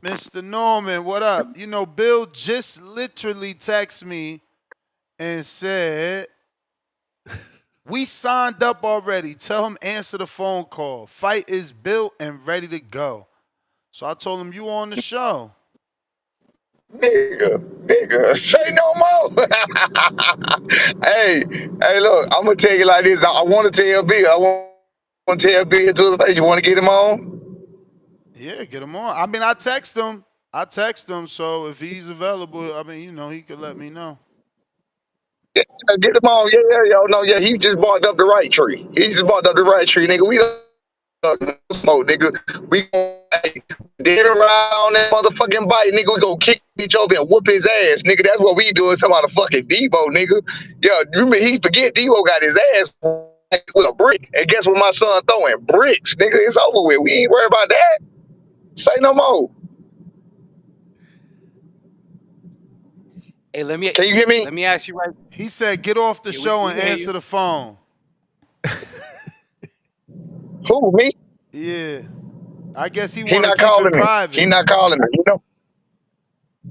Mr. Norman, what up? You know, Bill just literally texted me and said, we signed up already. Tell him answer the phone call. Fight is built and ready to go. So I told him you on the show. Nigga, say no more. Hey, look, I'm gonna tell you like this. I want to tell Bill. I want to tell Bill to the face. You want to get him on? Yeah, get him on. I mean, I text him. So if he's available, I mean, he could let me know. Yeah, get him on. Yeah. No, yeah. He just barked up the right tree. He just barked up the right tree, nigga. We don't smoke, nigga. We gon' dead around that motherfucking bite, nigga. We gon' kick each other and whoop his ass, nigga. That's what we doing. Talking about a fucking Debo, nigga. Yeah, he forget Debo got his ass with a brick. And guess what my son throwing? Bricks, nigga. It's over with. We ain't worried about that. Say no more. Hey, Can you hear me? let me ask you right. He said, get off the Yeah, show we and can hear answer you. the phone. Who, me? Yeah. I guess he He want to not keep it calling me. He private. not calling me.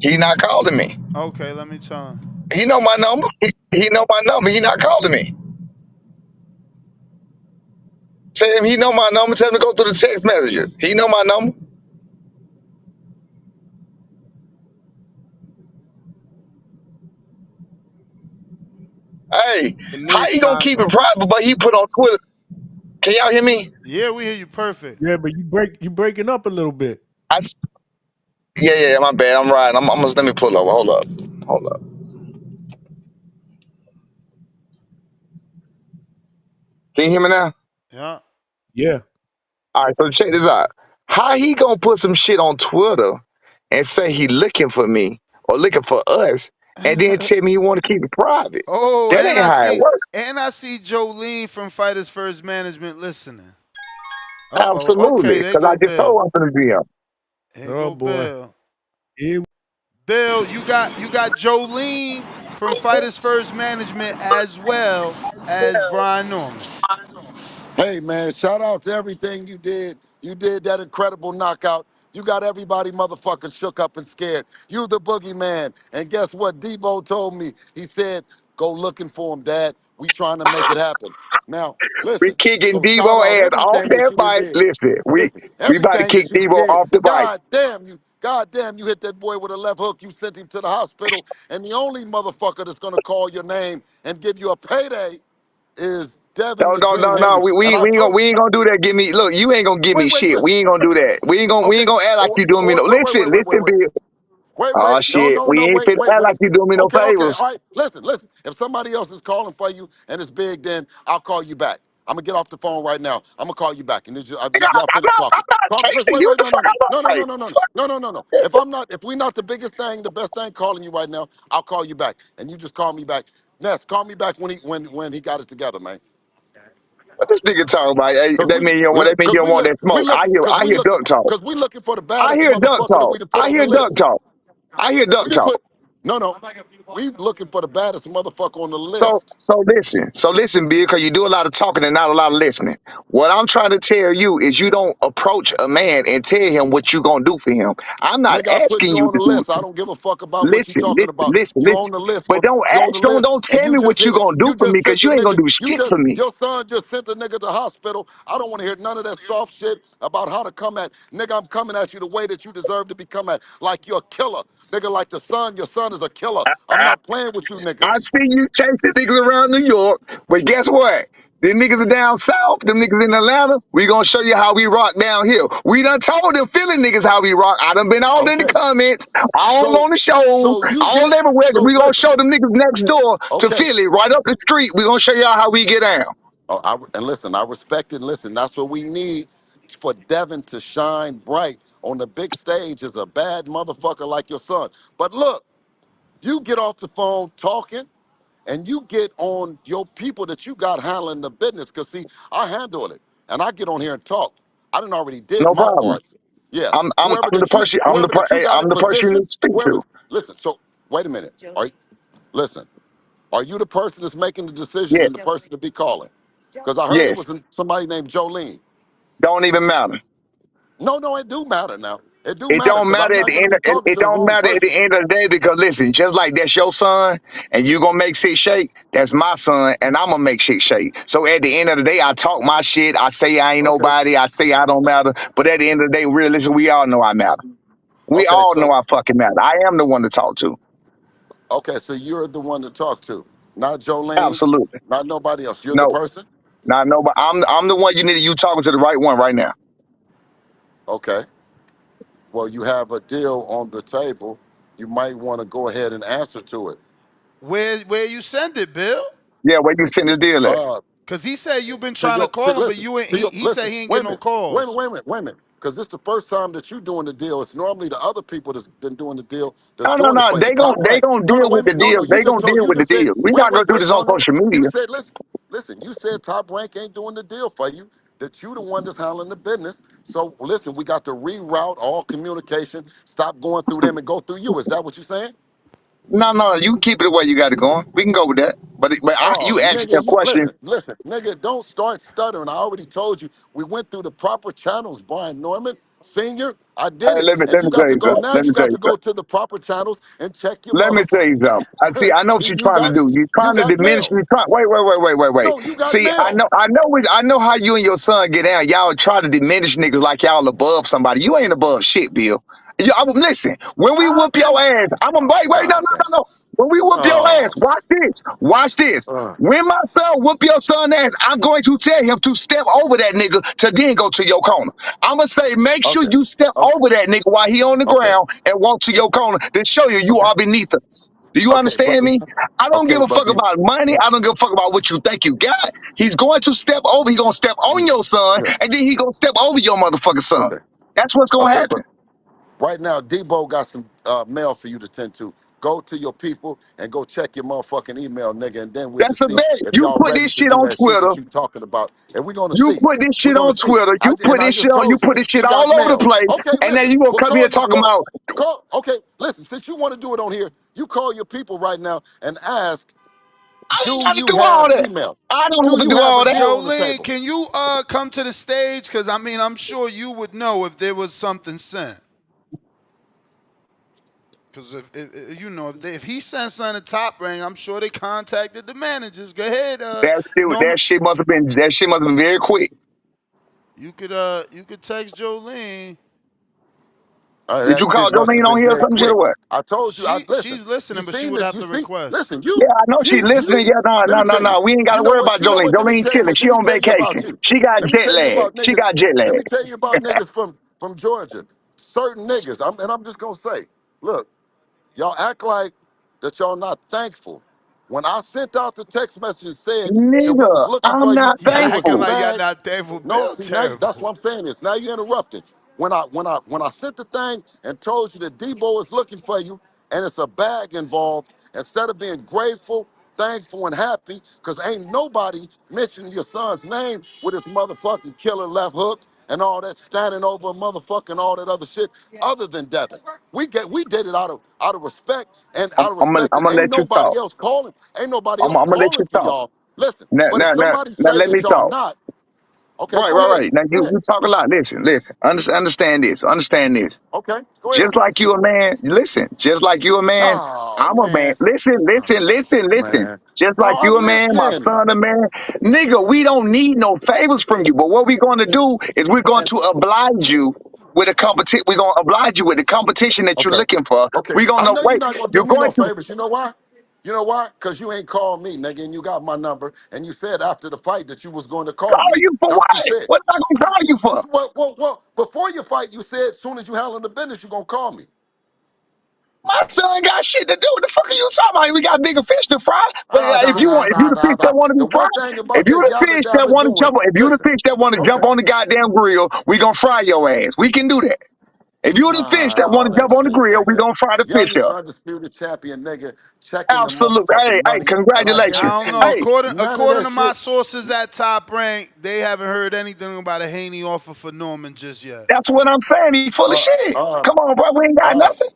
He not calling me. Okay, let me tell him. He know my number. He know my number. He not calling me. Tell him he know my number. Tell him to go through the text messages. He know my number. Hey, In the how you gonna meantime, keep it private, but he put on Twitter? Can y'all hear me? Yeah, we hear you perfect. Yeah, but you breaking up a little bit. I s yeah, my bad. I'm riding. I'm almost. Let me pull over. Hold up. Can you hear me now? Yeah. Yeah. All right. So check this out. How he gonna put some shit on Twitter and say he looking for me or looking for us, and then tell me he want to keep it private? Oh, That ain't how it works. and I see Jolene from Fighters First Management listening. Uh-oh. Okay, Absolutely. there Because I go just told Bill. him I'm finna DM. Here Oh go boy. Bill. Here Bill, you got Jolene from Fighters First Management as well as Brian Norman. Hey man, shout out to everything you did. You did that incredible knockout. You got everybody motherfucking shook up and scared. You the boogeyman. And guess what? Debo told me. He said, go looking for him, Dad. We trying to make it happen. Now, We listen. kicking So shout Debo out ass off everything that that you done bike. did. Listen, Listen, we about to everything kick that you done Debo did. off the bike. God damn, you hit that boy with a left hook. You sent him to the hospital. And the only motherfucker that's gonna call your name and give you a payday is Devin No, the no, Dream no, no. Haney. And I We ain't gonna told we ain't gonna do that. Give me look. You ain't gonna give me wait, shit. We listen. ain't gonna do that. We Okay. ain't gonna act like Oh, you doing me no. Listen, listen, wait. Bill. Oh No, shit, no, we no, ain't finna act like wait. you doing me no Okay. favors. All right. Listen. If somebody else is calling for you and it's big, then I'll call you back. I'm gonna get off the phone right now. I'm gonna call you back, and then Nigga, y'all finish I'm talking. not Listen, chasing wait, you. wait, The fuck out of my face. Fuck. no. If we not the biggest thing, the best thing calling you right now, I'll call you back, and you just call me back. Ness, call me back when he got it together, man. What this nigga talking about? Hey, Cause that we, mean you don't want. That mean you cause don't we want look, that smoke. cause I we hear looking, duck talk. cause we looking for the I baddest hear duck motherfucker that we talk. done put I on hear the duck list. talk. I hear duck We didn't talk. put no. We looking for the baddest motherfucker on the So list. so listen, Bill, because you do a lot of talking and not a lot of listening. What I'm trying to tell you is you don't approach a man and tell him what you gonna do for him. I'm not Nigga, I put asking you you on to the do. list. I don't give a fuck about what you Listen, talking listen, about. listen, You on listen. the list But for don't you on the ask, list, don't and tell you me just what you hit it. gonna do You for me, just sent because the you ain't gonna nigga. do shit for me. Your son just sent the nigga to hospital. I don't want to hear none of that soft shit about how to come at. Nigga, I'm coming at you the way that you deserve to be come at. Like you're a killer. Nigga, like your son is a killer. I'm not playing with you I niggas. see you chasing niggas around New York, but guess what? Them niggas are down south, them niggas in Atlanta. We gonna show you how we rock down here. We done told them Philly niggas how we rock. I done been all in the Okay. comments, all So on the show, so you all get everywhere. so We gonna listen. show them niggas next door to Okay. Philly, right up the street. We gonna show y'all how we get down. And listen, I respect it. And listen, that's what we need for Devin to shine bright on the big stage as a bad motherfucker like your son. But look, you get off the phone talking and you get on your people that you got handling the business. Cause see, I handle it and I get on here and talk. I done already did No my problem. part. Yeah. I'm the person. Hey, You got I'm in the person you position, need to speak whoever to. listen, so wait a minute. Listen, are you the person that's making the decisions Yes, and the person to be calling? Because I heard it yes. was somebody named Jolene. Don't even matter. No, it do matter now. It do It matter don't because I'm matter at not the going to end. be talking It to the don't wrong matter at person. the end of the day because listen, just like that's your son, and you gonna make shit shake. That's my son, and I'm gonna make shit shake. So at the end of the day, I talk my shit. I say I ain't Okay. nobody. I say I don't matter. But at the end of the day, realistically, we all know I matter. We Okay. all know So I fucking matter. I am the one to talk to. okay. So you're the one to talk to, not Jolene, Absolutely. not nobody else. You're the No, person. not nobody. I'm the one you need. You talking to the right one right now. Okay. Well, you have a deal on the table. You might want to go ahead and answer to it. Where you send it, Bill? Yeah, where you send the deal at? Uh, Cause he said you've been to trying to your to call him, but listen you ain't. to your He said listen. he ain't Wait get a no minute. Wait a minute. calls. Wait a minute. Wait a minute. Because this the first time that you're doing the deal. It's normally the other people that's been doing the deal that's No, no, doing it no. for you. Top They rank. gonna No, no. deal Wait a with the minute. No, deal. no. You They just gonna told. deal You with the just said. deal. We're Wait. not gonna Wait. do Wait. this on No, no. social You media. said. Listen. Listen. You said Top Rank ain't doing the deal for you. That you the one that's handling the business. So listen, we got to reroute all communication. Stop going through them and go through you. Is that what you're saying? No, no, you keep it the way you got it going. We can go with that. Oh, You asked me a nigga, you question. listen, nigga, don't start stuttering. I already told you we went through the proper channels, Brian Norman, senior. I did Hey, it. And let you me tell got to you go something. now, Let me you tell got you to go something. to the proper channels and check your Let me tell you motherfucking something. I see. I know what you're you trying to got do. You're you trying to got diminish. mail. You try. Wait. No, you got See, mail. I know how you and your son get down. Y'all try to diminish niggas like y'all above somebody. You ain't above shit, Bill. Listen. When we I whoop your didn't ass, I'm gonna wait. No, God no, damn. no, no. When we whoop your Oh, ass, watch this. Watch this. uh, When my son whoop your son ass, I'm going to tell him to step over that nigga to then go to your corner. I'ma say, make sure okay. you step Okay. over that nigga while he on the Okay. ground and walk to your corner to show you you Okay. are beneath us. Do you Okay. But understand me? I don't give okay, a fuck about money. I don't give a fuck about what you think you got. He's going to step over. He's gonna step on your son, yes. and then he gonna step over your motherfucking son. Okay. That's what's gonna Okay, happen. but right now, Debo got some mail for you to tend to. Go to your people and go check your motherfucking email, nigga, and then we can That's a see bet. if You y'all put ready this to shit do on that shit Twitter. that you talking about. And we're gonna You see. put this We're shit gonna on see. Twitter. And I just You told you put this shit he all got over the mail. place, Okay, and then listen. you gonna Well, come here talking about okay, listen. Since you want to do it on here, you call your people right now and ask, I ain't do got to you do all have that. email? I don't have Do to you do have a all that. deal on the Jolene, table? can you come to the stage? Cause I mean, I'm sure you would know if there was something sent. Cause if you know if he sent something to Top Rank, I'm sure they contacted the managers. Go ahead, Norman. That shit must have been very quick. You could text Jolene. Did you That call shit must have Jolene on been here or very some shit or quick. what? I told you. I listen. She's You listening, but she seen would this? have You to see? request. Listen, Yeah, I know she you, listening. Yeah, let me tell you. no. We ain't got You to know worry what? about You know Jolene. what? Let me Jolene tell you chilling. what. She Let me on tell you about vacation. you. She got Let me jet tell you lag. about She niggas. got jet Let lag. me tell you about niggas from Georgia. Certain niggas. And I'm just gonna say, look, y'all act like that y'all not thankful. When I sent out the text message and said that we was Nigga, looking I'm for you, not Yeah, it was the acting thankful. like y'all bag. not thankful. No, Bill see now that's what terrible. I'm saying is now you interrupted. When I sent the thing and told you that Debo is looking for you and it's a bag involved, instead of being grateful, thankful, and happy, because ain't nobody mentioning your son's name with his motherfucking killer left hook and all that standing over a motherfucking all that other shit, other than Devin. We did it out of respect and out of respect I'm that gonna let you talk. ain't nobody else I'm gonna let calling you for talk. y'all. Listen, Now, but if now, now, somebody now say let me that y'all talk. not, okay, Right, go right, ahead. right. Now Go ahead. you talk a lot. Listen. Understand this. Understand this. Okay, go ahead. Just like you a man, listen. Just like you a man, Oh I'm a man. man. Listen. Man. Just No, like you I'm a man, my listening. son a man. Nigga, we don't need no favors from you. But what we're going to do is we're going to oblige you with a competition. We're going to oblige you with the competition that you're Okay. looking for. Okay. We're going I to know you're wait. not gonna do You're me going no to. favors. You know why? You know why? Because you ain't called me, nigga, and you got my number, and you said after the fight that you was going to call Call me. you for That's what you what? said. What am I going to call you for? Well, before your fight, you said as soon as you handle the business, you're gonna call me. My son got shit to do. What the fuck are you talking about? We got bigger fish to fry. But if you the fish that want to The be one fried, thing if about you that the yabba fish that dabba want to doing, if you the listen, fish that want to okay. jump on the goddamn grill, we gonna fry your ass. We can do that. If you the fish that want All to that jump on the shit, grill, we nigga. gonna fry the fish Youngest up. undisputed champion, nigga, checking the Absolutely. motherfucking Hey, money, and I congratulations. I don't guarantee know. you, Hey, none of According that to my shit. sources at Top Rank, they haven't heard anything about a Haney offer for Norman just yet. that's what I'm saying. He full of Uh, shit. uh, Come on, bro. We ain't got uh. nothing.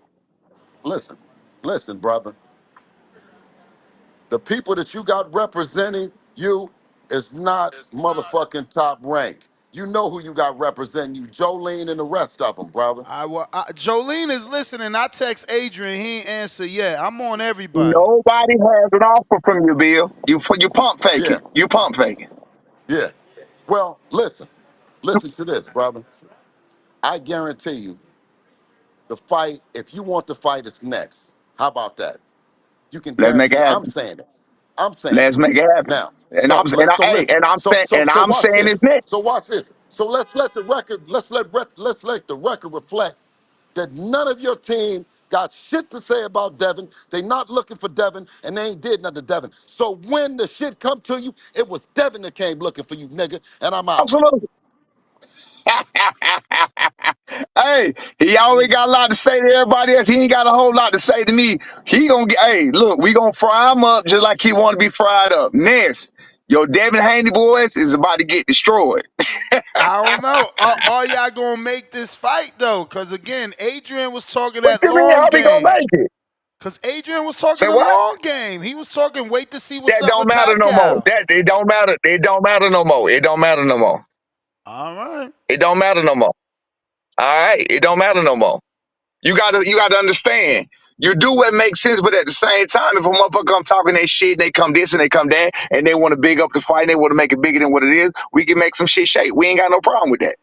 Listen, listen, brother. The people that you got representing you is not motherfucking Top Rank. You know who you got representing you, Jolene and the rest of them, brother. Jolene is listening. I text Adrian. He ain't answer yet. I'm on everybody. Nobody has an offer from you, Bill. You pump Yeah, faking. You pump faking. yeah. Well, listen to this, brother. I guarantee you, the fight, if you want the fight, it's next. How about that? You can Let's make it guarantee. I'm happen. saying it. I'm saying it. Let's make it happen. Now, And I'm and I, so hey, listen. So I'm watch saying this. it's next. So watch this. So let's let the record reflect that none of your team got shit to say about Devin. They not looking for Devin, and they ain't did nothing to Devin. So when the shit come to you, it was Devin that came looking for you, nigga, and I'm out. Absolutely. Hey, he always got a lot to say to everybody else. He ain't got a whole lot to say to me. He gonna get. Hey, look, we gonna fry him up just like he want to be fried up. Next, your Devin Haney boys is about to get destroyed. I don't know. Are y'all gonna make this fight though? Cause again, Adrian was talking What that you mean? long How we gonna game. make it? Cause Adrian was talking Say the what? long game. He was talking. Wait to see what's That up don't with matter no more. Pacquiao. That it don't matter. It don't matter no more. It don't matter no more. All right. It don't matter no more. All right. It don't matter no more. You gotta understand. You do what makes sense, but at the same time, if a motherfucker come talking that shit and they come this and they come that and they want to big up the fight and they want to make it bigger than what it is, we can make some shit shake. We ain't got no problem with that.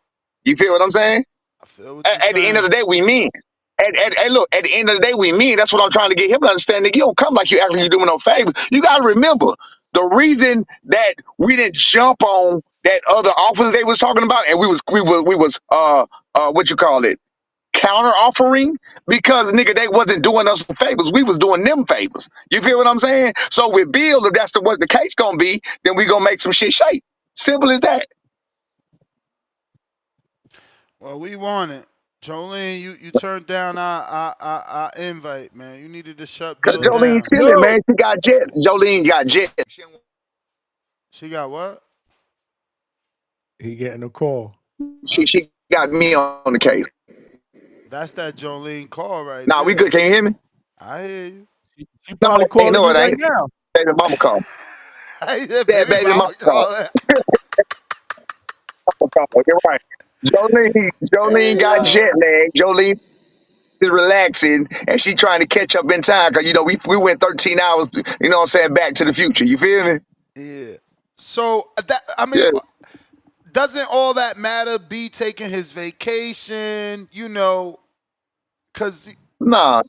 You feel what I'm saying? I feel what you're At the end of saying. the day, we mean. Look, at the end of the day, we mean. That's what I'm trying to get him to understand. Nigga, you don't come like you act like you doing no favors. You got to remember the reason that we didn't jump on that other offers they was talking about, and we was what you call it, counter offering, because nigga they wasn't doing us favors. We was doing them favors. You feel what I'm saying? So with Bill, if that's what the case gonna be, then we gonna make some shit shake. Simple as that. Well, we want it. Jolene, you turned down our invite, man. You needed to shut Cause Bill Jolene down. chilling, Yo, man. She got jet. Jolene got jet. She got what? he getting a call. She got me on the case. That's that Jolene call right Nah, we there. good. Can you hear me? I hear you. She No, probably ain't calling no, you it right ain't. now. Baby mama call. I hear That baby baby mama mama call. call it. You're right. Jolene Hey got yo. jet lag. Jolene is relaxing and she trying to catch up in time because we went 13 hours, you know what I'm saying, back to the future. You feel me? Yeah. So that I mean, Yeah. doesn't all that matter? B taking his vacation, cause No.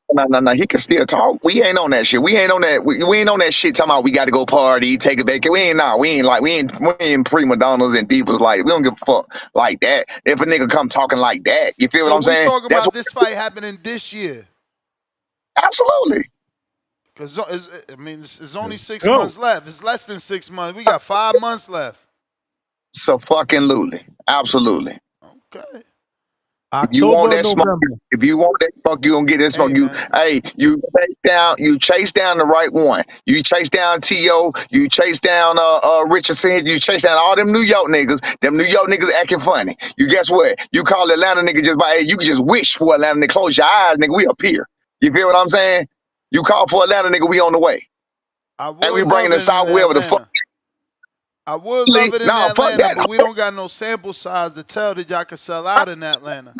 He can still talk. We ain't on that shit. We ain't on that. We ain't on that shit. Talking about we got to go party, take it back. We ain't prima donnas and divas like. We don't give a fuck like that. If a nigga come talking like that, you feel what so I'm we saying? talking That's about what, this fight happening this year. absolutely. Cause it's only Let's 6 months go. left. It's less than 6 months. We got 5 months left. So fucking lutely. Absolutely. Okay. If you want October or that smoke, November. if you want that smoke, you gonna get that Hey smoke. man. You chase down the right one. You chase down T.O., you chase down Richardson, you chase down all them New York niggas. Them New York niggas acting funny. You guess what? You call Atlanta nigga just by, hey, you can just wish for Atlanta nigga. Close your eyes, nigga. We up here. You feel what I'm saying? You call for Atlanta nigga, we on the way. I And would we bringing love the it in South wherever the fuck. Atlanta. I would love it in No, fuck Atlanta, that. but we don't got no sample size to tell that y'all can sell out in Atlanta.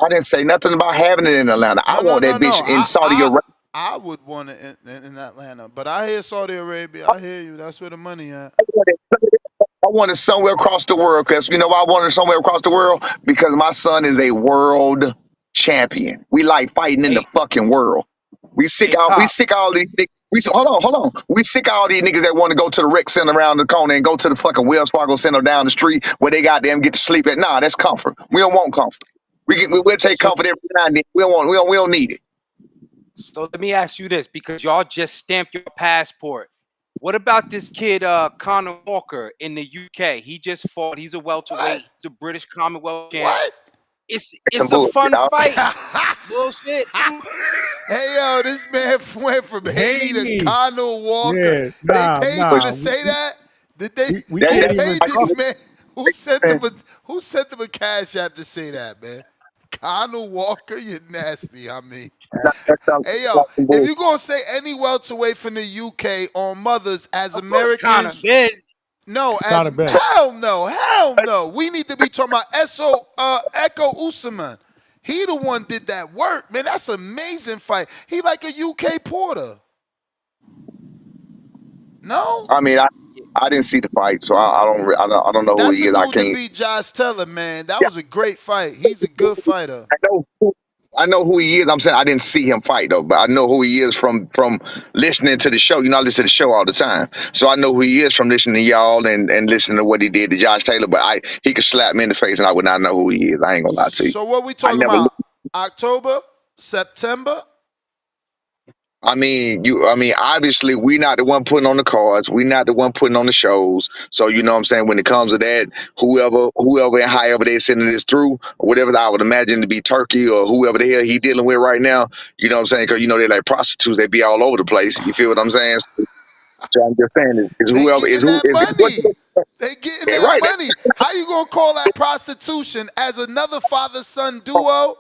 I didn't say nothing about having it in Atlanta. I No, no, want no, that no. bitch in I Saudi I Arabia. I would want it in Atlanta, but I hear Saudi Arabia. I hear you. That's where the money at. I want it somewhere across the world because you know why I want it somewhere across the world? Because my son is a world champion. We like fighting in the Hey, fucking world. hey, We Pop. sick of all these niggas. Hold on. We sick of all these niggas that want to go to the rec center around the corner and go to the fucking Wells Fargo Center down the street where they got them get to sleep at. Nah, that's comfort. We don't want comfort. We'll take So, comfort every now and then. We don't need it. so let me ask you this, because y'all just stamped your passport. What about this kid, Connor Walker in the UK? He just fought. He's a welterweight. What? He's the British Commonwealth champ. What? Some It's a bullshit, fun dog. fight. Bullshit. Hey yo, this man went from Haney to Haney. Connor Walker. Yeah, They nah, paid you nah. to say that? Did they? We That, Who can't that's even paid this talk. man? Who sent them a cash app to say that, man? Connor Walker, you're nasty. I mean, hey yo, some if bullshit. you gonna say any welterweight from the UK on mothers as Of course, Connor. Americans, Man, No, It's as not a bet. hell no. We need to be talking about Echo Usman. He the one did that work, man. That's an amazing fight. He like a UK Porter. No, I mean, I didn't see the fight, so I don't know who that's he the is. I dude that can't. beat Josh Taylor, man. That was a great fight. He's a good fighter. I know who he is. I'm saying I didn't see him fight though, but I know who he is from listening to the show. You know, I listen to the show all the time, so I know who he is from listening to y'all and listening to what he did to Josh Taylor. But he could slap me in the face and I would not know who he is. I ain't gonna lie to you. So what we I talking never. about? October, September? I mean, obviously, we not the one putting on the cards. We not the one putting on the shows. So you know what I'm saying. When it comes to that, whoever and however they sending this through, or whatever, I would imagine to be Turkey or whoever the hell he dealing with right now. You know what I'm saying? Because you know they like prostitutes. They be all over the place. You feel what I'm saying? So I'm just saying is They whoever is getting who that is money. They getting that right. money. How you gonna call that prostitution as another father-son duo?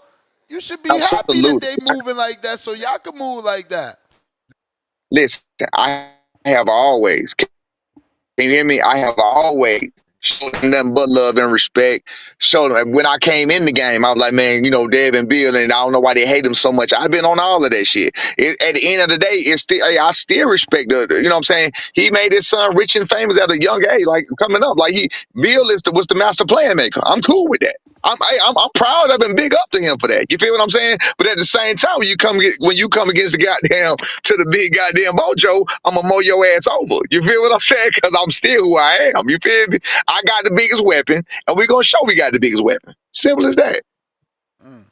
You should be happy that Absolutely. they moving like that so y'all can move like that. Listen, I have always. Can you hear me? I have always showed them nothing but love and respect. Showed them when I came in the game, I was like, man, you know, Devin, Bill, and I don't know why they hate him so much. I've been on all of that shit. At the end of the day, it's still, I still respect you know what I'm saying? He made his son rich and famous at a young age, like coming up. Like Bill was the master plan maker. I'm cool with that. I'm proud of him, big up to him for that. You feel what I'm saying? But at the same time, when you come against the goddamn to the big goddamn mojo, I'm gonna mow your ass over. You feel what I'm saying? Because I'm still who I am. You feel me? I got the biggest weapon, and we're gonna show we got the biggest weapon. Simple as that. Mm.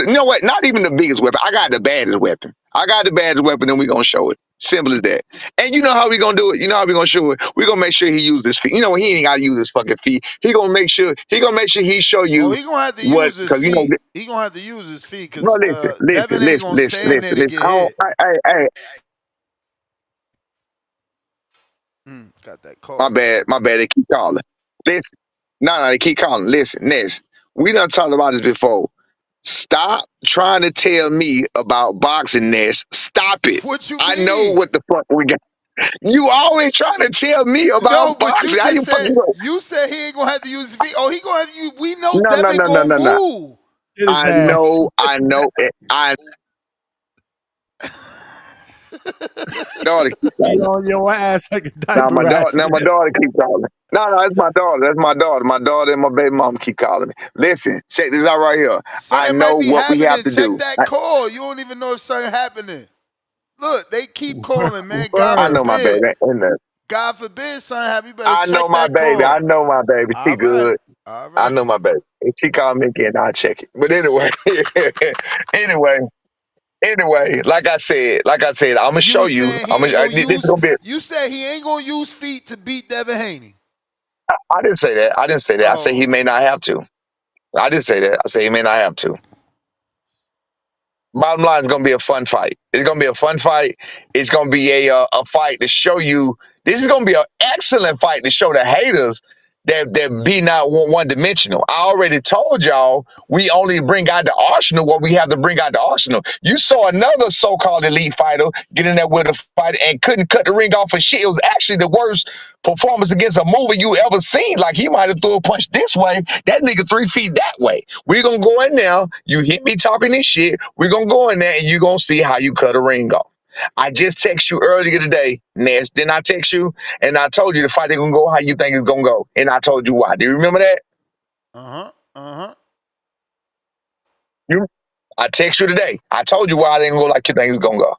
You know what? Not even the biggest weapon. I got the baddest weapon. I got the baddest weapon, and we're gonna show it. Simple as that. And you know how we gonna do it? You know how we gonna show it? We're gonna make sure he uses his feet. You know he ain't gotta use his fucking feet. He gonna make sure he show Oh, you he gonna have to what, use his because you know. feet. He gonna have to use his feet No, because listen, Devin listen, ain't listen, gonna listen, stand there listen, to listen. get hit. Hey, Got that my call. bad. They keep calling. Listen, no, they keep calling. Listen, Ness, we done talked about this before. Stop trying to tell me about boxing, Ness. Stop it. What you I know mean? what the fuck we got. You always trying to tell me No, about but you boxing. How just you said fucking know? you said he ain't gonna have to use his feet. Oh, he gonna have to use. We know No, no, Devin no, no, gonna no, no. move. Get his ass. I know it. I daughter keep Be calling. on your ass like a Now diaper rash. my daughter keep calling. No, that's my daughter. That's my daughter. My daughter and my baby mom keep calling me. Listen, check this out right here. I Something know might be what we have happening. to Check do. that call. You don't even know if something happening. Look, they keep calling, man. God I Word. know my baby. forbid. And God forbid something happen. You better I know check my that baby. I call. know my baby. She All right. good. All I right. know my baby. If she call me again, I'll check it. But anyway, anyway, like I said, I'm gonna You show was you. saying he ain't gonna This is use. gonna be. You said he ain't gonna use feet to beat Devin Haney. I didn't say that. I say he Oh, may not have to. I didn't say that. I say he may not have to. Bottom line, it's gonna be a fun fight. It's gonna be a fun fight. It's gonna be a fight to show you. This is gonna be an excellent fight to show the haters that be not one dimensional. I already told y'all we only bring out the arsenal what we have to bring out the arsenal. You saw another so-called elite fighter get in there with a fight and couldn't cut the ring off for shit. It was actually the worst performance against a movie you ever seen. Like he might have threw a punch this way, that nigga 3 feet that way. We're gonna go in now. You hit me talking this shit. We're gonna go in there and you're gonna see how you cut a ring off. I just text you earlier today, Ness. Didn't I text you? And I told you the fight ain't gonna go how you think it's gonna go. And I told you why. Do you remember that? uh-huh. I text you today. I told you why it ain't gonna go like you think it's gonna go.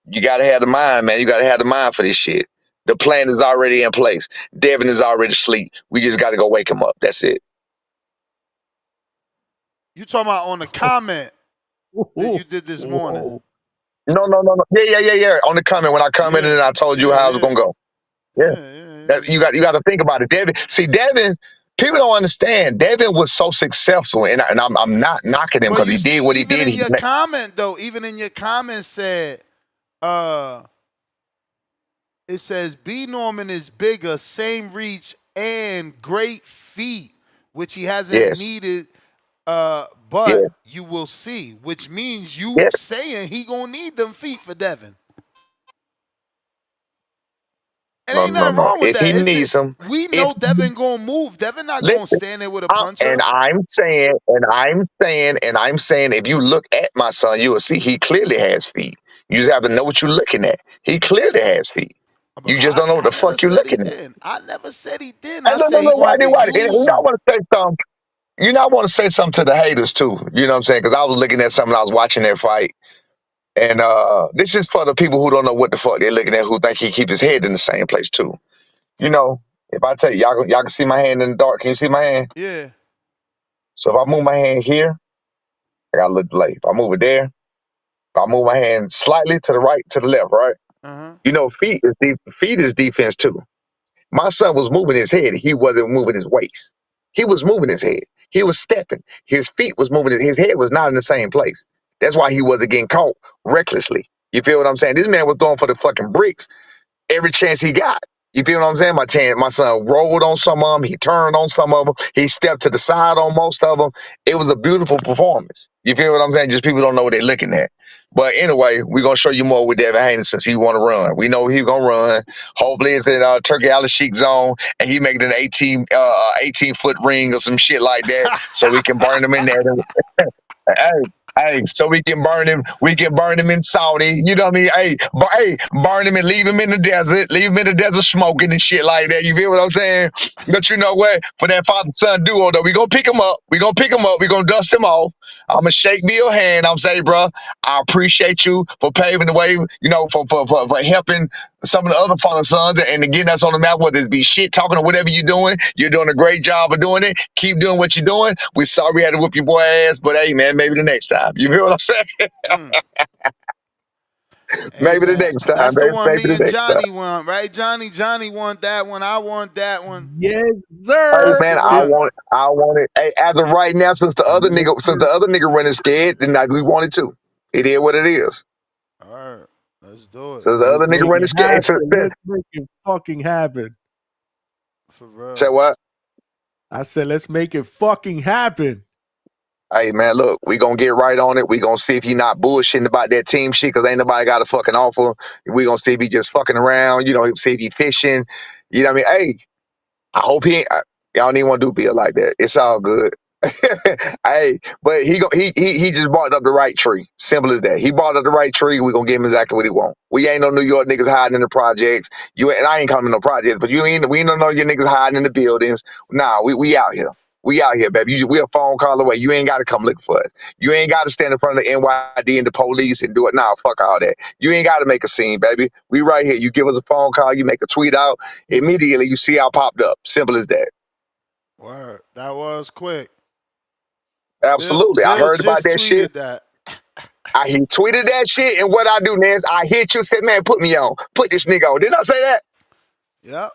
You gotta have the mind, man. You gotta have the mind for this shit. The plan is already in place. Devin is already asleep. We just gotta go wake him up. That's it. You talking about on the comment that you did this morning? Whoa. No. Yeah. On the comment when I commented and I told you how it was gonna go. Yeah. You got to think about it. Devin, people don't understand. Devin was so successful, and I'm not knocking him But because you he did see, what he even did. in your comment though, even in your comment said, it says B Norman is bigger, same reach and great feet, which he hasn't Yes, needed. But yes, you will see, which means you yes. saying he gonna need them feet for Devin. And ain't nothing No. wrong with If he that. needs him, We if know Devin gonna move. Devin not gonna listen, stand there with a I'm puncher. saying, if you look at my son, you will see he clearly has feet. You just have to know what you're looking at. He clearly has feet. But You just don't know what I the never fuck you're said he looking at. didn't. I never said he didn't. Hey, I look, said look, he look, gonna have to Whitey. And use I him. want to say something. I want to say something to the haters too. You know what I'm saying? Because I was looking at something, I was watching that fight. And this is for the people who don't know what the fuck they're looking at, who think he keep his head in the same place too. You know, if I tell you, y'all can see my hand in the dark. Can you see my hand? Yeah. So if I move my hand here, I got a little delay. If I move it there, if I move my hand slightly to the right, to the left, right? Uh-huh. You know, feet is defense too. My son was moving his head. He wasn't moving his waist. He was moving his head. He was stepping. His feet was moving. His head was not in the same place. That's why he wasn't getting caught recklessly. You feel what I'm saying? This man was going for the fucking bricks every chance he got. You feel what I'm saying? My son rolled on some of them. He turned on some of them. He stepped to the side on most of them. It was a beautiful performance. You feel what I'm saying? Just people don't know what they're looking at. But anyway, we're going to show you more with Devin Haney since he want to run. We know he's going to run. Hopefully it's in Turkey Alley Chic zone and he make it an 18-foot ring or some shit like that so we can burn him in there. Hey, so we can burn him. We can burn him in Saudi. You know what I mean? Hey, burn him and leave him in the desert. Leave him in the desert smoking and shit like that. You feel what I'm saying? But you know what? For that father-son duo, though, we gonna pick him up. We gonna pick him up. We gonna dust him off. I'm gonna shake Bill's hand. I'm saying, bro, I appreciate you for paving the way. You know, for helping some of the other father sons and getting us on the map, whether it be shit talking or whatever you're doing. You're doing a great job of doing it. Keep doing what you're doing. We sorry we had to whoop your boy ass, but hey, man, maybe the next time. You feel what I'm saying? Mm. Hey Maybe the man, next time, that's the baby. one Maybe me the and next time. Johnny won, right? Johnny won that one. I won that one. Yes, Hey, sir. That's man, the I one. want it. Hey, as of right now, since the other Yes, nigga running scared, then we want it too. It is what it is. All right, let's do it. So the let's other nigga make running it scared. happen. Let's make it fucking happen. For real. Say what? I said, let's make it fucking happen. Hey, man, look, we gonna get right on it. We gonna see if he not bullshitting about that team shit, because ain't nobody got a fucking offer. We gonna see if he just fucking around, see if he fishing. You know what I mean? Hey, I hope he ain't. Y'all don't even want to do Bill like that. It's all good. Hey, but he just barked up the right tree. Simple as that. He barked up the right tree. We gonna give him exactly what he want. We ain't no New York niggas hiding in the projects. And I ain't coming no projects, but we ain't no New York niggas hiding in the buildings. Nah, we out here. We out here, baby. We a phone call away. You ain't got to come looking for us. You ain't got to stand in front of the NYD and the police and do it. Nah, fuck all that. You ain't got to make a scene, baby. We right here. You give us a phone call. You make a tweet out. Immediately, you see how popped up. Simple as that. Word. That was quick. Absolutely. I Bill heard about just that shit. tweeted that. He tweeted that shit, and what I do, Nance, I hit you, said, man, put me on. Put this nigga on. Didn't I say that? Yep.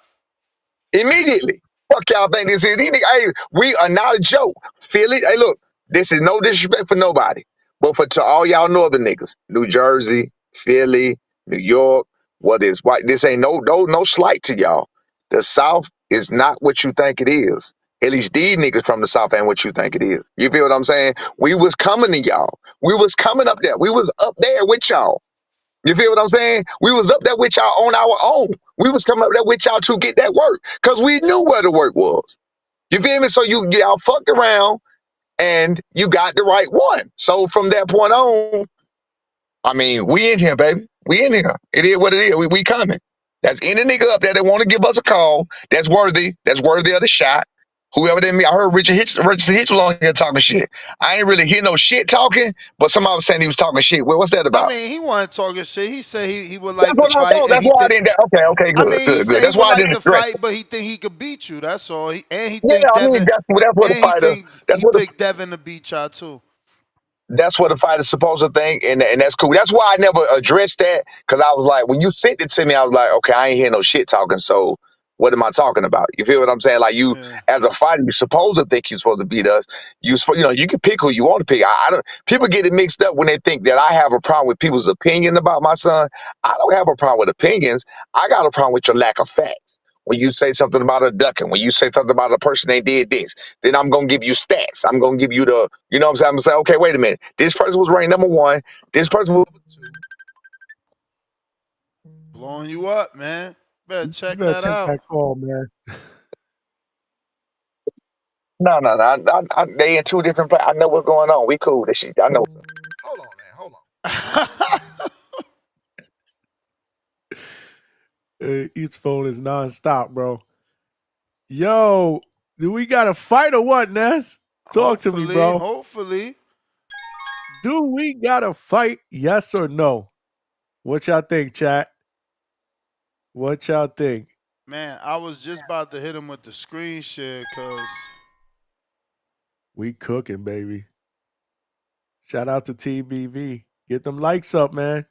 Immediately. Fuck y'all think this is. Hey, we are not a joke. Feel it? Hey, look, this is no disrespect for nobody, but to all y'all northern niggas, New Jersey, Philly, New York, whether it's white, this ain't no slight to y'all. The South is not what you think it is. At least these niggas from the South ain't what you think it is. You feel what I'm saying? We was coming to y'all. We was coming up there. We was up there with y'all. You feel what I'm saying? We was up there with y'all on our own. We was coming up there with y'all to get that work because we knew where the work was. You feel me? So y'all fucked around and you got the right one. So from that point on, I mean, we in here, baby. We in here. It is what it is. We coming. That's any nigga up there that want to give us a call. That's worthy. That's worthy of the shot. Whoever that me, I heard Richard Hitch was on here talking shit. I ain't really hear no shit talking, but somebody was saying he was talking shit. Well, what's that I about? mean, he wasn't talking shit. He said he would That's like to what I fight, thought. and That's he why I think. didn't. Okay, I good, mean, he good, good. said he That's would why I like didn't to address fight, it. but he think he could beat you. That's all. He Yeah, think I mean Devin, that's what a and he fighter. thinks That's he what a picked Devin to beat y'all too. That's what a fighter's supposed to think, and that's cool. That's why I never addressed that, because I was like, when you sent it to me, I was like, okay, I ain't hear no shit talking, so what am I talking about? You feel what I'm saying? Like, you, Yeah. as a fighter, you're supposed to think you're supposed to beat us. You can pick who you want to pick. I don't. People get it mixed up when they think that I have a problem with people's opinion about my son. I don't have a problem with opinions. I got a problem with your lack of facts. When you say something about a ducking, when you say something about a person they did this, then I'm gonna give you stats. I'm gonna give you you know what I'm saying? I'm gonna say, okay, wait a minute. This person was ranked number 1. This person was Blowing you up, man. Better You check better that take out. that call, man. No. They in two different places. I know what's going on. We cool. This shit. I know. Hold on, man. Hold on. Each phone is nonstop, bro. Yo, do we got a fight or what, Ness? Talk to me, bro. Hopefully. Do we got a fight? Yes or no? What y'all think, chat? What y'all think? Man, I was just about to hit him with the screen share because We cooking, baby. Shout out to TBV. Get them likes up, man.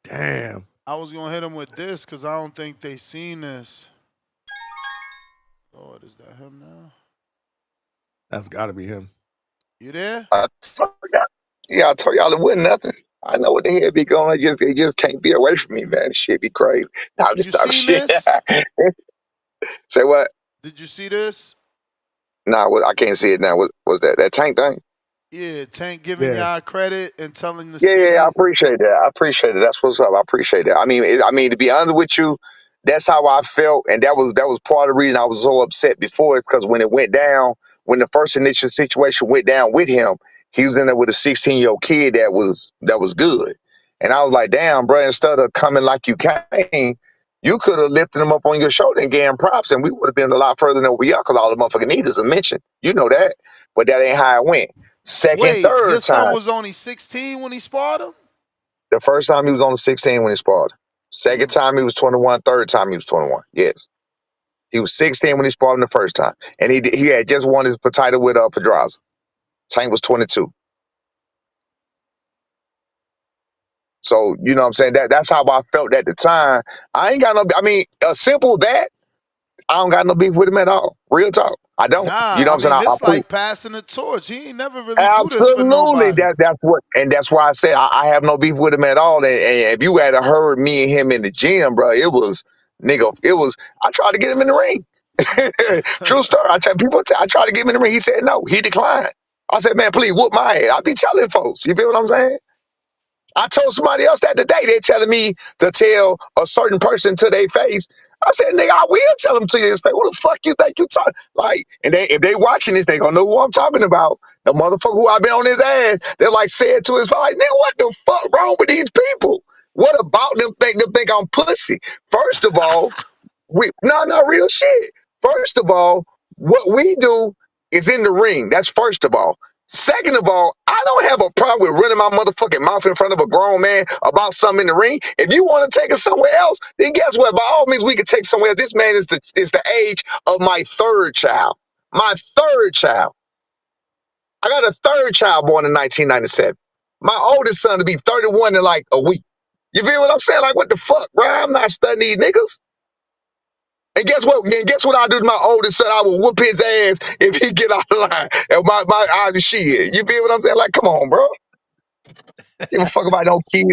Damn. I was going to hit him with this because I don't think they seen this. Lord, is that him now? That's got to be him. You there? Yeah, I told y'all it wasn't nothing. I know what the hell be going on. It just can't be away from me, man. This shit be crazy. Nah, I'm just You talking seen shit. this? Say what? Did you see this? Nah, I can't see it now. What was that? That tank thing? Yeah, Tank giving Yeah. y'all credit and telling the Yeah, I city. appreciate that. I appreciate it. That's what's up. I appreciate that. I mean, to be honest with you, that's how I felt, and that was part of the reason I was so upset before. It's because when it went down, when the first initial situation went down with him, he was in there with a 16-year-old kid that was good, and I was like, damn, bro. Instead of coming like you came, you could have lifted him up on your shoulder and gave him props, and we would have been a lot further than we are because all the motherfucking needers are mentioned. You know that, but that ain't how it went. Second, Wait, your third son time. was only 16 when he sparred him? The first time he was on the 16 when he sparred. Second time he was 21. Third time he was 21. Yes. He was 16 when he sparred him the first time. And he had just won his title with Pedraza. Tank was 22. So, you know what I'm saying? That's how I felt at the time. I ain't got no, I mean, a simple that, I don't got no beef with him at all. Real talk. I don't. You Nah, know I what I'm saying? mean, I this put like passing the torch. He ain't never really do this for absolutely. nobody. That's why I said I have no beef with him at all. And if you had heard me and him in the gym, bro, it was nigga. It was. I tried to get him in the ring. True story. I tried to get him in the ring. He said no. He declined. I said, man, please whoop my head. I be telling folks. You feel what I'm saying? I told somebody else that today. They're telling me to tell a certain person to their face. I said, nigga, I will tell them to your face. What the fuck you think you talk like? And if they watching this, they gonna know who I'm talking about. The motherfucker who I've been on his ass. They're like said to his face, like, nigga, what the fuck wrong with these people? What about them think I'm pussy? First of all, no real shit. First of all, what we do is in the ring. That's first of all. Second of all, I don't have a problem with running my motherfucking mouth in front of a grown man about something in the ring. If you want to take it somewhere else, then guess what? By all means, we can take somewhere else. This man is the age of my third child. My third child. I got a third child born in 1997. My oldest son to be 31 in like a week. You feel what I'm saying? Like, what the fuck, bro? I'm not studying these niggas. And guess what? And guess what I do to my oldest son? I will whoop his ass if he get out of line. And my shit. You feel what I'm saying? Like, come on, bro. Give a fuck about no kids.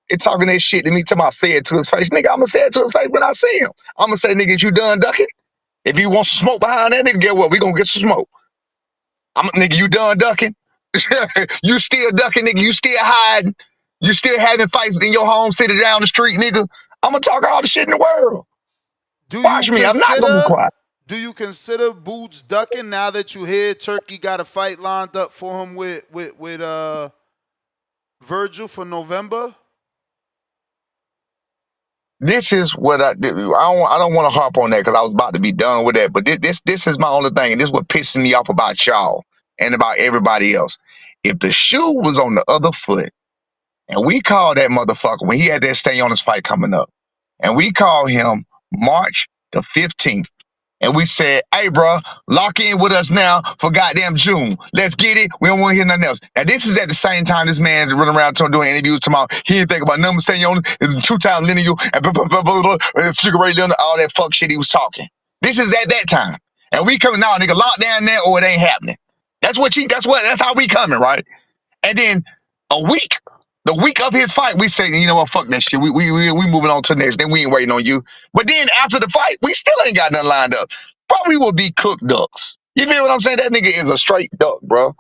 They talking that shit to me till I say it to his face. Nigga, I'm gonna say it to his face when I see him. I'm gonna say, nigga, is you done ducking? If you want some smoke behind that nigga, get what? We gonna get some smoke. Nigga, you done ducking? You still ducking, nigga? You still hiding? You still having fights in your home city down the street, nigga? I'm gonna talk all the shit in the world. Do you Watch me. I'm not gonna be consider quiet. do you consider Boots ducking now that you hear Turkey got a fight lined up for him with Virgil for November? This is what I do. I don't want to harp on that because I was about to be done with that. But this is my only thing. And this is what pisses me off about y'all and about everybody else. If the shoe was on the other foot and we called that motherfucker when he had that stay on his fight coming up, and we called him March the 15th. And we said, hey, bro, lock in with us now for goddamn June. Let's get it. We don't want to hear nothing else. Now, this is at the same time this man's running around doing interviews tomorrow. He didn't think about numbers staying on it. It's 2-time lineal and Sugar Ray Leonard, all that fuck shit he was talking. This is at that time. And we coming now, nigga, lock down there or it ain't happening. That's how we coming, right? And then the week of his fight, we say, you know what, fuck that shit. We moving on to the next. Then we ain't waiting on you. But then after the fight, we still ain't got nothing lined up. Probably will be cooked ducks. You feel what I'm saying? That nigga is a straight duck, bro.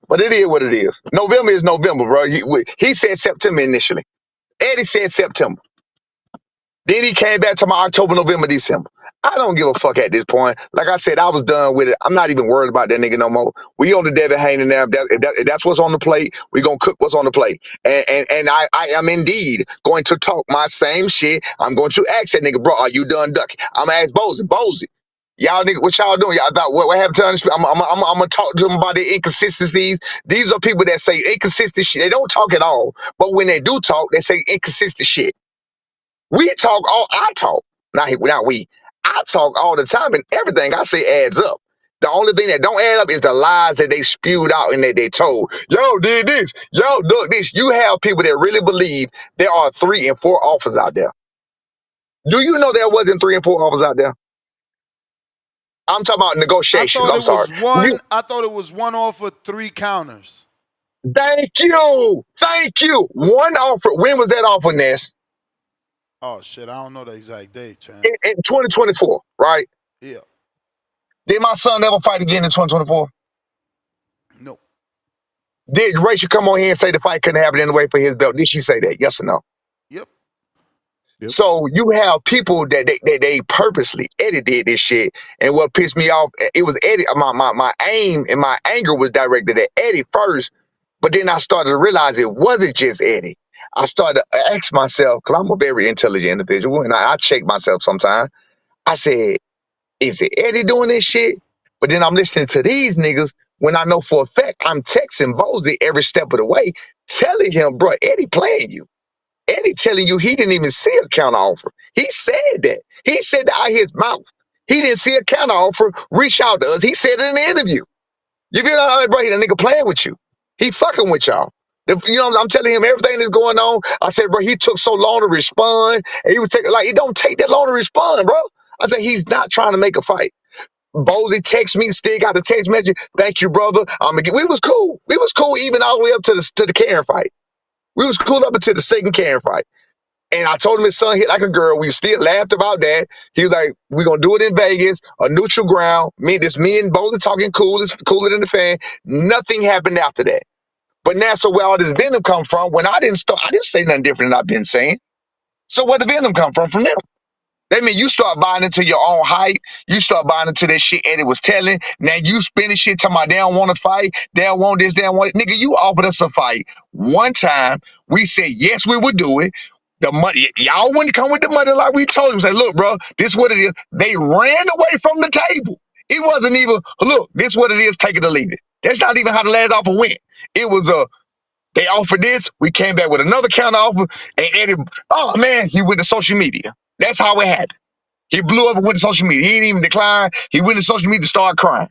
But it is what it is. November is November, bro. He said September initially. Eddie said September. Then he came back to my October, November, December. I don't give a fuck at this point. Like I said, I was done with it. I'm not even worried about that nigga no more. We on the Devin Haney now. If that's what's on the plate, we gonna cook what's on the plate. And I am indeed going to talk my same shit. I'm going to ask that nigga, bro, are you done ducking? I'm gonna ask Bozy. Y'all nigga, what y'all doing? Y'all thought what happened to us? I'm gonna talk to them about the inconsistencies. These are people that say inconsistent shit. They don't talk at all, but when they do talk, they say inconsistent shit. I talk, not we. I talk all the time, and everything I say adds up. The only thing that don't add up is the lies that they spewed out and that they told. Yo, did this. Yo, look this. You have people that really believe there are 3 and 4 offers out there. Do you know there wasn't 3 and 4 offers out there? I'm talking about I negotiations. thought I'm it sorry. was one. I thought it was one offer, 3 counters. Thank you. Thank you. One offer. When was that offer, Ness? Oh shit, I don't know the exact date, champ. In 2024, right? Yeah. Did my son ever fight again in 2024? No. Did Rachel come on here and say the fight couldn't happen anyway for his belt? Did she say that? Yes or no? Yep. So you have people that they purposely Eddie did this shit, and what pissed me off, it was Eddie. My aim and my anger was directed at Eddie first, but then I started to realize it wasn't just Eddie. I started to ask myself, because I'm a very intelligent individual, and I check myself sometimes. I said, is it Eddie doing this shit? But then I'm listening to these niggas when I know for a fact I'm texting Bozy every step of the way, telling him, bro, Eddie playing you. Eddie telling you he didn't even see a counter offer. He said that. He said that out of his mouth. He didn't see a counter offer. Reach out to us. He said it in the interview. You feel like, bro, that nigga playing with you. He fucking with y'all. You know, I'm telling him everything that's going on. I said, bro, he took so long to respond. And he was taking, like, it don't take that long to respond, bro. I said, he's not trying to make a fight. Bozy text me, still got the text message. Thank you, brother. We was cool. We was cool even all the way up to the Karen fight. We was cool up until the second Karen fight. And I told him his son hit like a girl. We still laughed about that. He was like, we're going to do it in Vegas, a neutral ground. Me and Bozy talking cool. It's cooler than the fan. Nothing happened after that. But now, so where all this venom come from, when I didn't say nothing different than I've been saying. So where the venom come from them? That mean you start buying into your own hype. You start buying into that shit Eddie was telling. Now you spending shit talking about they don't want to fight. They don't want this, they don't want it. Nigga, you offered us a fight. One time, we said, yes, we would do it. The money, y'all wouldn't come with the money like we told them. Say, look, bro, this is what it is. They ran away from the table. It wasn't even, look, this is what it is, take it or leave it. That's not even how the last offer went. It was they offered this, we came back with another counter offer, and Eddie, oh man, he went to social media. That's how it happened. He blew up and went to social media. He didn't even decline. He went to social media to start crying.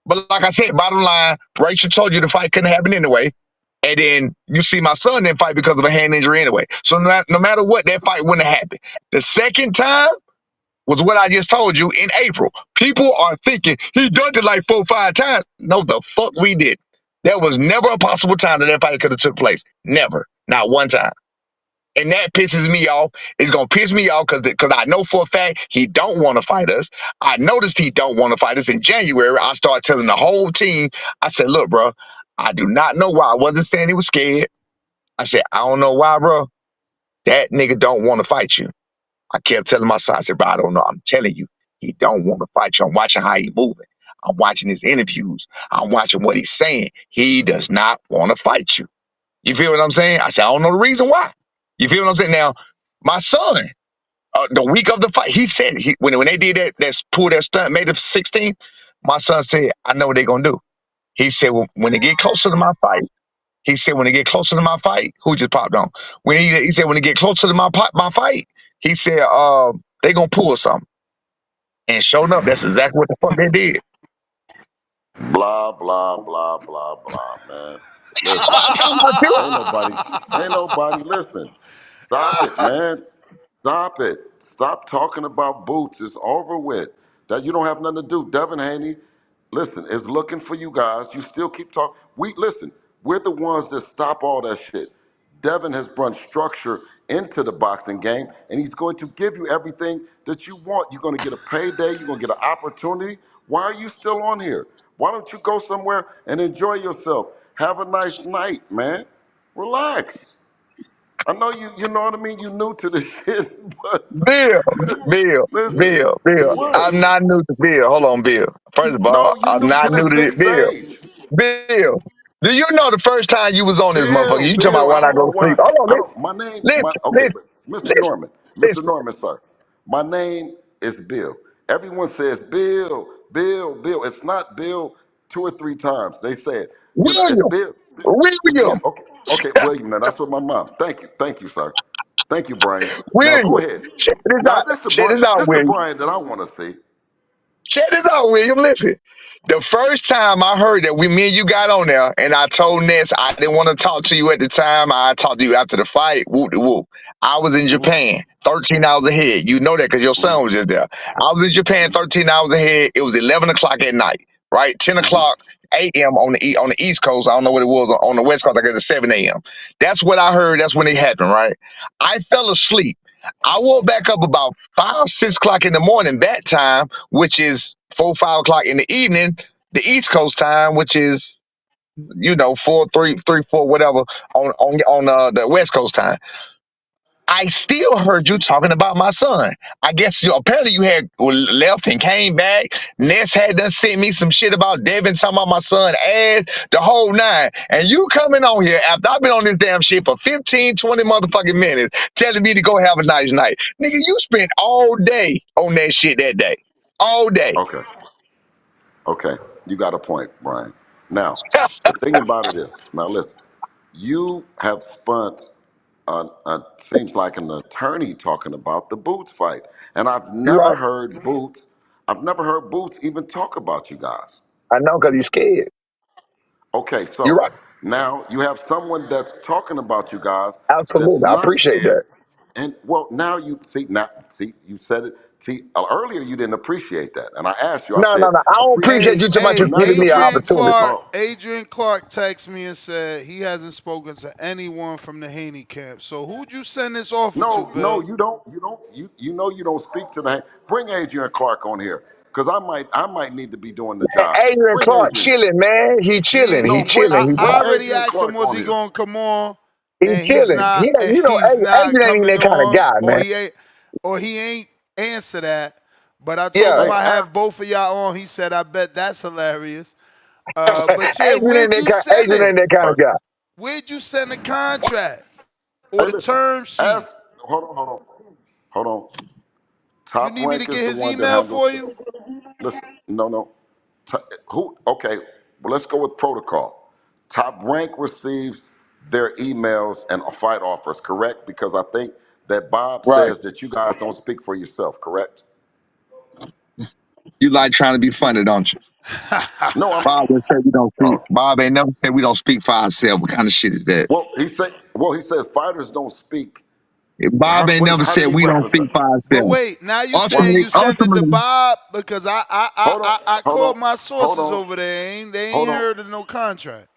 But like I said, bottom line, Rachel told you the fight couldn't happen anyway. And then you see my son didn't fight because of a hand injury anyway. So no matter what, that fight wouldn't have happened. The second time was what I just told you in April. People are thinking he done it like 4 or 5 times. No, the fuck we did. There was never a possible time that fight could have took place. Never. Not one time. And that pisses me off. It's gonna piss me off because I know for a fact he don't want to fight us. I noticed he don't want to fight us in January. I started telling the whole team. I said, "Look, bro, I do not know why. I wasn't saying he was scared. I said, I don't know why, bro. That nigga don't want to fight you." I kept telling my son, I said, "Bro, I don't know. I'm telling you, he don't want to fight you. I'm watching how he moving. I'm watching his interviews. I'm watching what he's saying. He does not want to fight you." You feel what I'm saying? I said, I don't know the reason why. You feel what I'm saying? Now, my son, the week of the fight, he said, when they did that pull that stunt, made it 16, my son said, I know what they're going to do. He said, well, when they get closer to my fight, who just popped on? He said, when they get closer to my fight, he said, they going to pull something. And sure enough, that's exactly what the fuck they did. Blah, blah, blah, blah, blah, man. I'm Listen, talking about you. ain't nobody, listen. Stop it, man. Stop it. Stop talking about boots. It's over with. That you don't have nothing to do. Devin Haney, listen, is looking for you guys. You still keep talking. Listen, we're the ones that stop all that shit. Devin has brought structure into the boxing game, and he's going to give you everything that you want. You're going to get a payday. You're going to get an opportunity. Why are you still on here? Why don't you go somewhere and enjoy yourself? Have a nice night, man. Relax. I know you. You know what I mean. You new to the shit, but Bill, listen. Bill. What? I'm not new to Bill. Hold on, Bill. First of all, No, you I'm new not to new this to big it. Bill. stage. Bill. Do you know the first time you was on this motherfucker? You talking about Bill. I when I don't go know to sleep? why. Hold on, I don't. My name. listen, My okay. listen, Mr. listen, Norman. Mr. listen. Norman, sir. My name is Bill. Everyone says Bill, Bill, Bill. It's not Bill 2 or 3 times. They say it. You know, it's William. Bill. It's Bill. William. Okay. Okay. William. Now that's what my mom. Thank you. Thank you, sir. Thank you, Brian. Now William. go ahead. Check this Now out. this is Check Brian. this out, This is William. Brian that I want to see. Check this out, William. Listen. The first time I heard that me and you got on there, and I told Ness I didn't want to talk to you at the time. I talked to you after the fight. Whoop de whoop. I was in Mm-hmm. Japan, 13 hours ahead. You know that because your son was just there. I was in Japan, Mm-hmm. 13 hours ahead. It was 11 o'clock at night, right? 10 Mm-hmm. o'clock a.m. on the East Coast. I don't know what it was on the West Coast. I guess it's 7 a.m. That's what I heard. That's when it happened, right? I fell asleep. I woke back up about 5, 6 o'clock in the morning that time, which is 4, 5 o'clock in the evening, the East Coast time, which is 4, 3, 3, 4, whatever on the West Coast time. I still heard you talking about my son. I guess apparently you had left and came back. Ness had done sent me some shit about Devin talking about my son ass, the whole nine. And you coming on here after I've been on this damn shit for 15, 20 motherfucking minutes telling me to go have a nice night. Nigga, you spent all day on that shit that day. All day. Okay. Okay. You got a point, Brian. Now, the thing about it is, now listen, you have spent seems like an attorney talking about the Boots fight, and I've You never right. heard Boots. I've never heard Boots even talk about you guys. I know because he's scared. Okay, You're so right. now you have someone that's talking about you guys that's Absolutely. I not appreciate that. scared, and well, now you see. Now, see, you said it. See, earlier you didn't appreciate that, and I asked you. I No, no, said, no. I don't appreciate appreciate. you too much for Hey, Now giving me an Adrian opportunity. Clark. Oh, Adrian Clark texted me and said he hasn't spoken to anyone from the Haney camp. So who'd you send this offer to, no, no, Bill? you don't. You don't. You know you don't speak to the. Bring Adrian Clark on here, because I might need to be doing the job. Adrian Bring Clark Adrian. chilling, man. He He chilling. ain't, He No, he chilling. He bring I right. already Adrian asked him Clark was on he here. gonna come on, He and chilling. and he's not Adrian ain't coming that kind of on, guy, man. or he ain't answer that. But I told Yeah. him Hey, I have ask. both of y'all on. He said, "I bet that's hilarious." But yeah, Adrian ain't that kind All of right. guy. Where'd you send the contract or Hey, the listen. term sheet? Ask. Hold on. You Top need me to Rank get is the his one that email handles. for you? Listen. No, no. Who? Okay. Well, let's go with protocol. Top Rank receives their emails and fight offers, correct? Because I think that Bob Right. says that you guys don't speak for yourself, correct? You like trying to be funny, don't you? No, I'm. Bob just said we don't speak. Oh, Bob ain't never said we don't speak for ourselves. What kind of shit is that? well, he says fighters don't speak. Bob ain't never How do said you we don't reference speak that? for But ourselves. wait, now you saying What? you sent it to Ultimately, Bob because Hold on. I Hold called on. my Hold sources on. over there. They Hold ain't on. heard of no contract.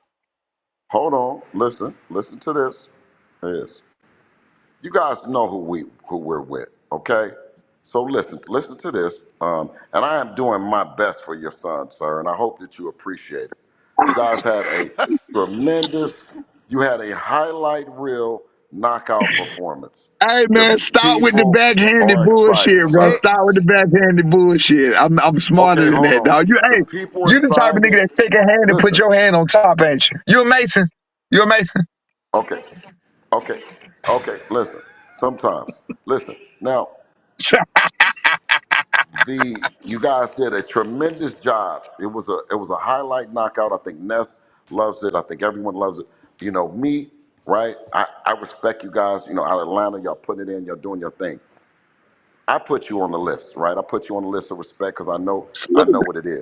Hold on. Listen. Listen to this. This. You guys know who we're with, okay? So listen to this. And I am doing my best for your son, sir, and I hope that you appreciate it. You guys had a tremendous, you had a highlight reel knockout performance. hey The man, stop with the people backhanded are excited, bullshit, bro. Hey, sir. Stop with the backhanded bullshit. I'm Okay, smarter than hold that, on. dog. The people are You the type of nigga excited. that shake a hand and put Listen. your hand on top, ain't you? You a Mason? You a Mason? Okay, okay, okay. Listen. Sometimes. Listen. Now, you guys did a tremendous job. It was a highlight knockout. I think Ness loves it. I think everyone loves it. You know me, right? I respect you guys. You know, out of Atlanta, y'all putting it in, y'all doing your thing. I put you on the list, right? I put you on the list of respect because I know what it is.